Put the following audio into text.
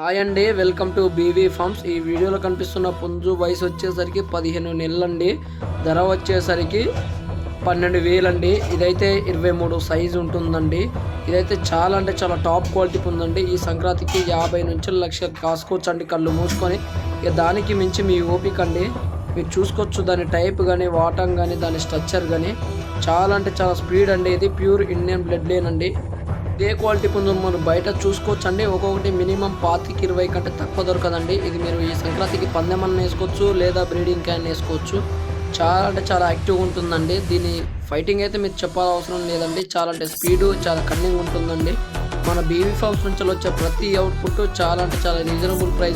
Hi అండి. Welcome to BV farms. ఈ వీడియోలో కనిపిస్తున్న పుంజు వయసు వచ్చేసరికి 15 నెలలండి. ధర వచ్చేసరికి 12,000 అండి. ఇదైతే 23 సైజు ఉంటుందండి. ఇదైతే చాలా అంటే చాలా టాప్ క్వాలిటీ పుంజండి. ఈ సంక్రాంతికి 50 నుంచి 1,00,000 కాసుకోవచ్చండి కళ్ళు మూసుకొని. ఇక దానికి మించి మీ ఓపిక అండి. మీరు చూసుకోవచ్చు దాని టైప్ కానీ, వాటం కానీ, దాని స్ట్రక్చర్ కానీ చాలా అంటే చాలా స్పీడ్ అండి. ఇది ప్యూర్ ఇండియన్ బ్లడ్ లేన్ అండి. ఇదే క్వాలిటీ పుంజును మనం బయట చూసుకోవచ్చు అండి. ఒక్కొక్కటి మినిమం 25-20 కంటే తక్కువ దొరకదండి. ఇది మీరు ఈ సంక్రాంతికి పందెమన్న వేసుకోవచ్చు, లేదా బ్రీడింగ్ క్యాన్ వేసుకోవచ్చు. చాలా అంటే చాలా యాక్టివ్గా ఉంటుందండి. దీని ఫైటింగ్ అయితే మీరు చెప్పాల్సిన లేదండి. చాలా అంటే స్పీడు, చాలా కన్నింగ్ ఉంటుందండి. మన బీవీ ఫార్మ్స్ నుంచి వచ్చే ప్రతి అవుట్పుట్ చాలా అంటే చాలా రీజనబుల్ ప్రైస్